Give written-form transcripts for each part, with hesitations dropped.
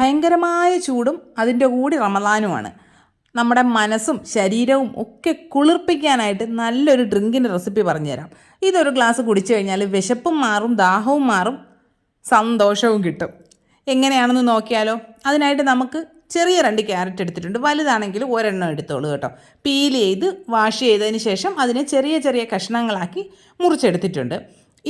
ഭയങ്കരമായ ചൂടും അതിൻ്റെ കൂടി റമദാനുമാണ്. നമ്മുടെ മനസ്സും ശരീരവും ഒക്കെ കുളിർപ്പിക്കാനായിട്ട് നല്ലൊരു ഡ്രിങ്കിൻ്റെ റെസിപ്പി പറഞ്ഞുതരാം. ഇതൊരു ഗ്ലാസ് കുടിച്ചു കഴിഞ്ഞാൽ വിശപ്പും മാറും, ദാഹവും മാറും, സന്തോഷവും കിട്ടും. എങ്ങനെയാണെന്ന് നോക്കിയാലോ? അതിനായിട്ട് നമുക്ക് ചെറിയ 2 ക്യാരറ്റ് എടുത്തിട്ടുണ്ട്. വലുതാണെങ്കിൽ ഒരെണ്ണം എടുത്തോളൂ കേട്ടോ. പീൽ ചെയ്ത് വാഷ് ചെയ്തതിന് ശേഷം അതിനെ ചെറിയ ചെറിയ കഷ്ണങ്ങളാക്കി മുറിച്ചെടുത്തിട്ടുണ്ട്.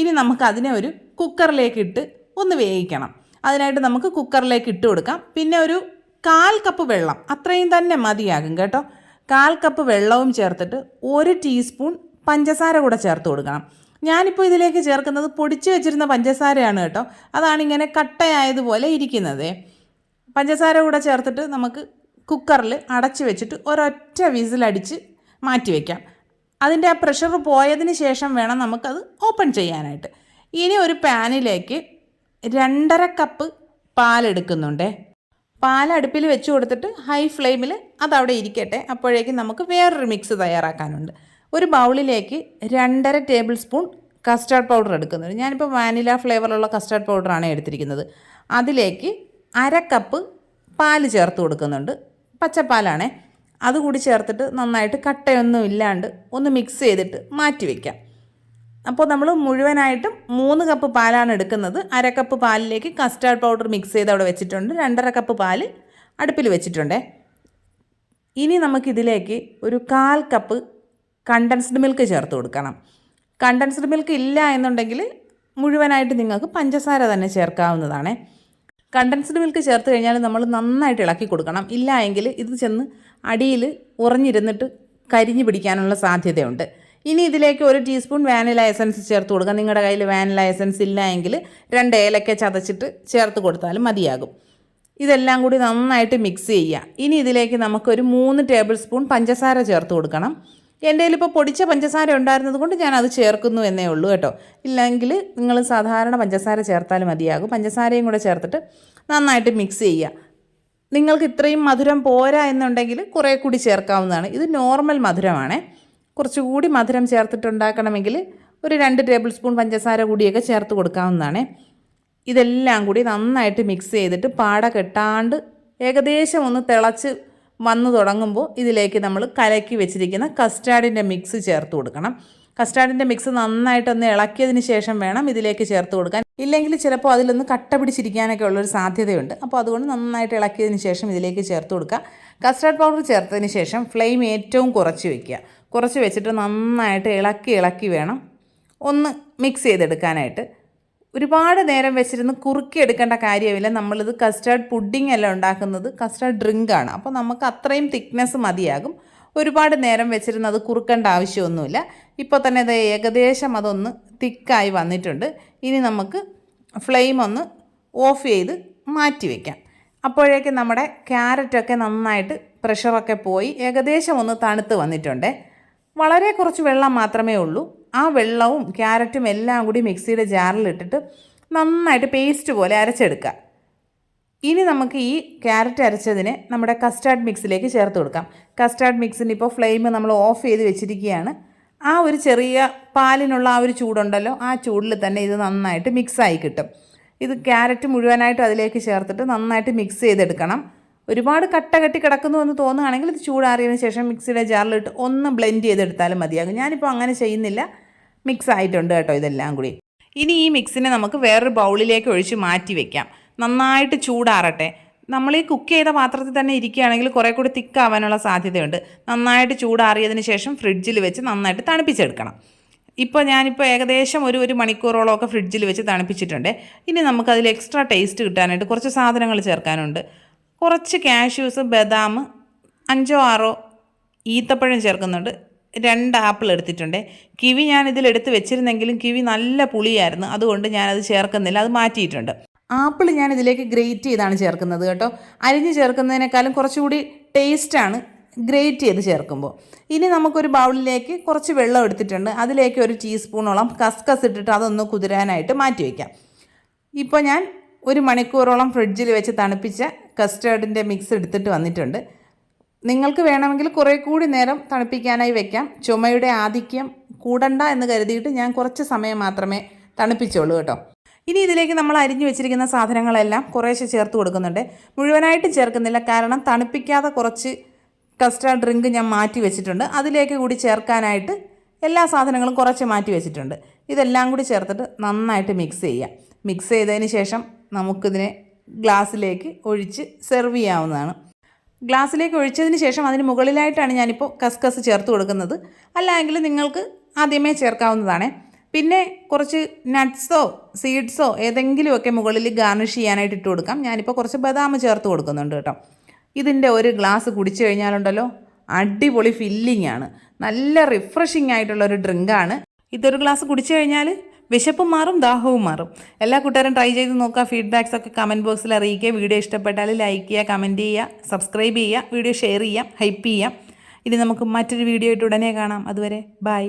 ഇനി നമുക്ക് അതിനെ ഒരു കുക്കറിലേക്ക് ഇട്ട് ഒന്ന് വേവിക്കണം. അതിനായിട്ട് നമുക്ക് കുക്കറിലേക്ക് ഇട്ട് കൊടുക്കാം. പിന്നെ ഒരു 1/4 കപ്പ് വെള്ളം, അത്രയും തന്നെ മതിയാകും കേട്ടോ. 1/4 കപ്പ് വെള്ളവും ചേർത്തിട്ട് 1 ടീസ്പൂൺ പഞ്ചസാര കൂടെ ചേർത്ത് കൊടുക്കണം. ഞാനിപ്പോൾ ഇതിലേക്ക് ചേർക്കുന്നത് പൊടിച്ച് വെച്ചിരുന്ന പഞ്ചസാരയാണ് കേട്ടോ. അതാണ് ഇങ്ങനെ കട്ടയായതുപോലെ ഇരിക്കുന്നത്. പഞ്ചസാര കൂടെ ചേർത്തിട്ട് നമുക്ക് കുക്കറിൽ അടച്ച് വെച്ചിട്ട് ഒരൊറ്റ വിസിലടിച്ച് മാറ്റി വയ്ക്കാം. അതിൻ്റെ ആ പ്രഷർ പോയതിന് ശേഷം വേണം നമുക്കത് ഓപ്പൺ ചെയ്യാനായിട്ട്. ഇനി ഒരു പാനിലേക്ക് 2.5 കപ്പ് പാലെടുക്കുന്നുണ്ടേ. പാൽ അടുപ്പിൽ വെച്ച് കൊടുത്തിട്ട് ഹൈ ഫ്ലെയിമിൽ അതവിടെ ഇരിക്കട്ടെ. അപ്പോഴേക്കും നമുക്ക് വേറൊരു മിക്സ് തയ്യാറാക്കാനുണ്ട്. ഒരു ബൗളിലേക്ക് 2.5 ടേബിൾ സ്പൂൺ കസ്റ്റാർഡ് പൗഡർ എടുക്കുന്നുണ്ട്. ഞാനിപ്പോൾ വാനില ഫ്ലേവറുള്ള കസ്റ്റാർഡ് പൗഡറാണ് എടുത്തിരിക്കുന്നത്. അതിലേക്ക് 1/2 കപ്പ് പാൽ ചേർത്ത് കൊടുക്കുന്നുണ്ട്. പച്ചപ്പാലാണേ. അതുകൂടി ചേർത്തിട്ട് നന്നായിട്ട് കട്ടയൊന്നും ഇല്ലാണ്ട് ഒന്ന് മിക്സ് ചെയ്തിട്ട് മാറ്റി വയ്ക്കാം. അപ്പോൾ നമ്മൾ മുഴുവനായിട്ടും 3 കപ്പ് പാലാണ് എടുക്കുന്നത്. 1/2 കപ്പ് പാലിലേക്ക് കസ്റ്റാർഡ് പൗഡർ മിക്സ് ചെയ്ത് അവിടെ വെച്ചിട്ടുണ്ട്. 2.5 കപ്പ് പാൽ അടുപ്പിൽ വെച്ചിട്ടുണ്ടേ. ഇനി നമുക്കിതിലേക്ക് ഒരു 1/4 കപ്പ് കണ്ടൻസ്ഡ് മിൽക്ക് ചേർത്ത് കൊടുക്കണം. കണ്ടൻസ്ഡ് മിൽക്ക് ഇല്ല എന്നുണ്ടെങ്കിൽ മുഴുവനായിട്ട് നിങ്ങൾക്ക് പഞ്ചസാര തന്നെ ചേർക്കാവുന്നതാണ്. കണ്ടൻസ്ഡ് മിൽക്ക് ചേർത്ത് കഴിഞ്ഞാൽ നമ്മൾ നന്നായിട്ട് ഇളക്കി കൊടുക്കണം. ഇല്ല എങ്കിൽ ഇത് ചെന്ന് അടിയിൽ ഉറഞ്ഞിരുന്നിട്ട് കരിഞ്ഞു പിടിക്കാനുള്ള സാധ്യതയുണ്ട്. ഇനി ഇതിലേക്ക് 1 ടീസ്പൂൺ വാനില എസൻസ് ചേർത്ത് കൊടുക്കുക. നിങ്ങളുടെ കയ്യിൽ വാനില എസൻസ് ഇല്ല എങ്കിൽ 2 ഏലക്ക ചതച്ചിട്ട് ചേർത്ത് കൊടുത്താലും മതിയാകും. ഇതെല്ലാം കൂടി നന്നായിട്ട് മിക്സ് ചെയ്യുക. ഇനി ഇതിലേക്ക് നമുക്കൊരു 3 ടേബിൾ സ്പൂൺ പഞ്ചസാര ചേർത്ത് കൊടുക്കണം. എൻ്റെ കയ്യിലിപ്പോൾ പൊടിച്ച പഞ്ചസാര ഉണ്ടായിരുന്നത് കൊണ്ട് ഞാനത് ചേർക്കുന്നു എന്നേ ഉള്ളൂ കേട്ടോ. ഇല്ലെങ്കിൽ നിങ്ങൾ സാധാരണ പഞ്ചസാര ചേർത്താലും മതിയാകും. പഞ്ചസാരയും കൂടെ ചേർത്തിട്ട് നന്നായിട്ട് മിക്സ് ചെയ്യുക. നിങ്ങൾക്ക് ഇത്രയും മധുരം പോരാ എന്നുണ്ടെങ്കിൽ കുറേ കൂടി ചേർക്കാവുന്നതാണ്. ഇത് നോർമൽ മധുരമാണ്. കുറച്ചുകൂടി മധുരം ചേർത്തിട്ടുണ്ടാക്കണമെങ്കിൽ ഒരു 2 ടേബിൾ സ്പൂൺ പഞ്ചസാര കൂടിയൊക്കെ ചേർത്ത് കൊടുക്കാവുന്നതാണ്. ഇതെല്ലാം കൂടി നന്നായിട്ട് മിക്സ് ചെയ്തിട്ട് പാട കെട്ടാണ്ട് ഏകദേശം ഒന്ന് തിളച്ച് വന്നു തുടങ്ങുമ്പോൾ ഇതിലേക്ക് നമ്മൾ കലക്കി വെച്ചിരിക്കുന്ന കസ്റ്റാർഡിൻ്റെ മിക്സ് ചേർത്ത് കൊടുക്കണം. കസ്റ്റാർഡിൻ്റെ മിക്സ് നന്നായിട്ടൊന്ന് ഇളക്കിയതിന് ശേഷം വേണം ഇതിലേക്ക് ചേർത്ത് കൊടുക്കാൻ. ഇല്ലെങ്കിൽ ചിലപ്പോൾ അതിലൊന്ന് കട്ട പിടിച്ചിരിക്കാനൊക്കെ ഉള്ളൊരു സാധ്യതയുണ്ട്. അപ്പോൾ അതുകൊണ്ട് നന്നായിട്ട് ഇളക്കിയതിന് ശേഷം ഇതിലേക്ക് ചേർത്ത് കൊടുക്കുക. കസ്റ്റാർഡ് പൗഡർ ചേർത്തതിന് ശേഷം ഫ്ലെയിം ഏറ്റവും കുറച്ച് വയ്ക്കുക. കുറച്ച് വെച്ചിട്ട് നന്നായിട്ട് ഇളക്കി വേണം ഒന്ന് മിക്സ് ചെയ്തെടുക്കാനായിട്ട്. ഒരുപാട് നേരം വെച്ചിരുന്ന് കുറുക്കിയെടുക്കേണ്ട കാര്യമില്ല. നമ്മളിത് കസ്റ്റാർഡ് പുഡിംഗ് അല്ല ഉണ്ടാക്കുന്നത്, കസ്റ്റാർഡ് ഡ്രിങ്കാണ്. അപ്പോൾ നമുക്ക് അത്രയും തിക്നെസ് മതിയാകും. ഒരുപാട് നേരം വെച്ചിരുന്ന് അത് കുറുക്കേണ്ട ആവശ്യമൊന്നുമില്ല. ഇപ്പോൾ തന്നെ ഇത് ഏകദേശം അതൊന്ന് തിക്കായി വന്നിട്ടുണ്ട്. ഇനി നമുക്ക് ഫ്ലെയിം ഒന്ന് ഓഫ് ചെയ്ത് മാറ്റി വയ്ക്കാം. അപ്പോഴേക്കും നമ്മുടെ ക്യാരറ്റൊക്കെ നന്നായിട്ട് പ്രഷറൊക്കെ പോയി ഏകദേശം ഒന്ന് തണുത്ത് വന്നിട്ടുണ്ട്. വളരെ കുറച്ച് വെള്ളം മാത്രമേ ഉള്ളൂ. ആ വെള്ളവും ക്യാരറ്റും എല്ലാം കൂടി മിക്സിയുടെ ജാറിലിട്ടിട്ട് നന്നായിട്ട് പേസ്റ്റ് പോലെ അരച്ചെടുക്കുക. ഇനി നമുക്ക് ഈ ക്യാരറ്റ് അരച്ചതിനെ നമ്മുടെ കസ്റ്റാർഡ് മിക്സിലേക്ക് ചേർത്ത് കൊടുക്കാം. കസ്റ്റാർഡ് മിക്സിന് ഇപ്പോൾ ഫ്ലെയിം നമ്മൾ ഓഫ് ചെയ്ത് വെച്ചിരിക്കുകയാണ്. ആ ഒരു ചെറിയ പാലിനുള്ള ആ ഒരു ചൂടുണ്ടല്ലോ, ആ ചൂടിൽ തന്നെ ഇത് നന്നായിട്ട് മിക്സായി കിട്ടും. ഇത് ക്യാരറ്റ് മുഴുവനായിട്ട് അതിലേക്ക് ചേർത്തിട്ട് നന്നായിട്ട് മിക്സ് ചെയ്തെടുക്കണം. ഒരുപാട് കട്ട കെട്ടി കിടക്കുന്നു എന്ന് തോന്നുകയാണെങ്കിൽ ഇത് ചൂടാറിയതിന് ശേഷം മിക്സിയുടെ ജാറിലിട്ട് ഒന്ന് ബ്ലെൻഡ് ചെയ്തെടുത്താലും മതിയാകും. ഞാനിപ്പോൾ അങ്ങനെ ചെയ്യുന്നില്ല. മിക്സ് ആയിട്ടുണ്ട് കേട്ടോ ഇതെല്ലാം കൂടി. ഇനി ഈ മിക്സിനെ നമുക്ക് വേറൊരു ബൗളിലേക്ക് ഒഴിച്ച് മാറ്റി വയ്ക്കാം. നന്നായിട്ട് ചൂടാറട്ടെ. നമ്മൾ ഈ കുക്ക് ചെയ്ത പാത്രത്തിൽ തന്നെ ഇരിക്കുകയാണെങ്കിൽ കുറേ കൂടി തിക്കാവാനുള്ള സാധ്യതയുണ്ട്. നന്നായിട്ട് ചൂടാറിയതിന് ശേഷം ഫ്രിഡ്ജിൽ വെച്ച് നന്നായിട്ട് തണുപ്പിച്ചെടുക്കണം. ഞാനിപ്പോൾ ഏകദേശം ഒരു മണിക്കൂറോളമൊക്കെ ഫ്രിഡ്ജിൽ വെച്ച് തണുപ്പിച്ചിട്ടുണ്ട്. ഇനി നമുക്കതിൽ എക്സ്ട്രാ ടേസ്റ്റ് കിട്ടാനായിട്ട് കുറച്ച് സാധനങ്ങൾ ചേർക്കാനുണ്ട്. കുറച്ച് കാഷ്യൂസ്, ബദാം, 5-6 ഈത്തപ്പഴം ചേർക്കുന്നുണ്ട്. 2 ആപ്പിൾ എടുത്തിട്ടുണ്ട്. കിവി ഞാനിതിലെടുത്ത് വെച്ചിരുന്നെങ്കിലും കിവി നല്ല പുളിയായിരുന്നു. അതുകൊണ്ട് ഞാനത് ചേർക്കുന്നില്ല, അത് മാറ്റിയിട്ടുണ്ട്. ആപ്പിൾ ഞാനിതിലേക്ക് ഗ്രേറ്റ് ചെയ്താണ് ചേർക്കുന്നത് കേട്ടോ. അരിഞ്ഞ് ചേർക്കുന്നതിനേക്കാളും കുറച്ചുകൂടി ടേസ്റ്റാണ് ഗ്രേറ്റ് ചെയ്ത് ചേർക്കുമ്പോൾ. ഇനി നമുക്കൊരു ബൗളിലേക്ക് കുറച്ച് വെള്ളം എടുത്തിട്ടുണ്ട്. അതിലേക്ക് 1 ടീസ്പൂണോളം കസ്കസ് ഇട്ടിട്ട് അതൊന്ന് കുതിരാനായിട്ട് മാറ്റി വയ്ക്കാം. ഇപ്പോൾ ഞാൻ 1 മണിക്കൂറോളം ഫ്രിഡ്ജിൽ വെച്ച് തണുപ്പിച്ച കസ്റ്റാർഡിൻ്റെ മിക്സ് എടുത്തിട്ട് വന്നിട്ടുണ്ട്. നിങ്ങൾക്ക് വേണമെങ്കിൽ കുറേ കൂടി നേരം തണുപ്പിക്കാനായി വെക്കാം. ചുമയുടെ ആധിക്യം കൂടണ്ട എന്ന് കരുതിയിട്ട് ഞാൻ കുറച്ച് സമയം മാത്രമേ തണുപ്പിച്ചോളൂ കേട്ടോ. ഇനി ഇതിലേക്ക് നമ്മൾ അരിഞ്ഞു വെച്ചിരിക്കുന്ന സാധനങ്ങളെല്ലാം കുറേശ്ശെ ചേർത്ത് കൊടുക്കുന്നുണ്ട്. മുഴുവനായിട്ടും ചേർക്കുന്നില്ല, കാരണം തണുപ്പിക്കാതെ കുറച്ച് കസ്റ്റാർഡ് ഡ്രിങ്ക് ഞാൻ മാറ്റി വെച്ചിട്ടുണ്ട്. അതിലേക്ക് കൂടി ചേർക്കാനായിട്ട് എല്ലാ സാധനങ്ങളും കുറച്ച് മാറ്റി വെച്ചിട്ടുണ്ട്. ഇതെല്ലാം കൂടി ചേർത്തിട്ട് നന്നായിട്ട് മിക്സ് ചെയ്യാം. മിക്സ് ചെയ്തതിന് ശേഷം നമുക്കിതിനെ ഗ്ലാസ്സിലേക്ക് ഒഴിച്ച് സെർവ് ചെയ്യാവുന്നതാണ്. ഗ്ലാസ്സിലേക്ക് ഒഴിച്ചതിന് ശേഷം അതിന് മുകളിലായിട്ടാണ് ഞാനിപ്പോൾ കസ്കസ് ചേർത്ത് കൊടുക്കുന്നത്. അല്ലെങ്കിൽ നിങ്ങൾക്ക് ആദ്യമേ ചേർക്കാവുന്നതാണ്. പിന്നെ കുറച്ച് നട്ട്സോ സീഡ്സോ ഏതെങ്കിലുമൊക്കെ മുകളിൽ ഗാർണിഷ് ചെയ്യാനായിട്ട് ഇട്ട് കൊടുക്കാം. ഞാനിപ്പോൾ കുറച്ച് ബദാം ചേർത്ത് കൊടുക്കുന്നുണ്ട് കേട്ടോ. ഇതിൻ്റെ ഒരു ഗ്ലാസ് കുടിച്ചു കഴിഞ്ഞാലുണ്ടല്ലോ അടിപൊളി ഫില്ലിംഗ് ആണ്. നല്ല റിഫ്രഷിംഗ് ആയിട്ടുള്ളൊരു ഡ്രിങ്കാണ്. ഇതൊരു ഗ്ലാസ് കുടിച്ചു കഴിഞ്ഞാൽ വിശപ്പും മാറും, ദാഹവും മാറും. എല്ലാ കൂട്ടുകാരും ട്രൈ ചെയ്ത് നോക്കുക. ഫീഡ്ബാക്സ് ഒക്കെ കമൻറ്റ് ബോക്സിൽ അറിയിക്കുക. വീഡിയോ ഇഷ്ടപ്പെട്ടാൽ ലൈക്ക് ചെയ്യുക, കമൻറ്റ് ചെയ്യുക, സബ്സ്ക്രൈബ് ചെയ്യുക, വീഡിയോ ഷെയർ ചെയ്യാം, ഹൈപ്പ് ചെയ്യാം. ഇനി നമുക്ക് മറ്റൊരു വീഡിയോ ആയിട്ട് ഉടനെ കാണാം. അതുവരെ ബൈ.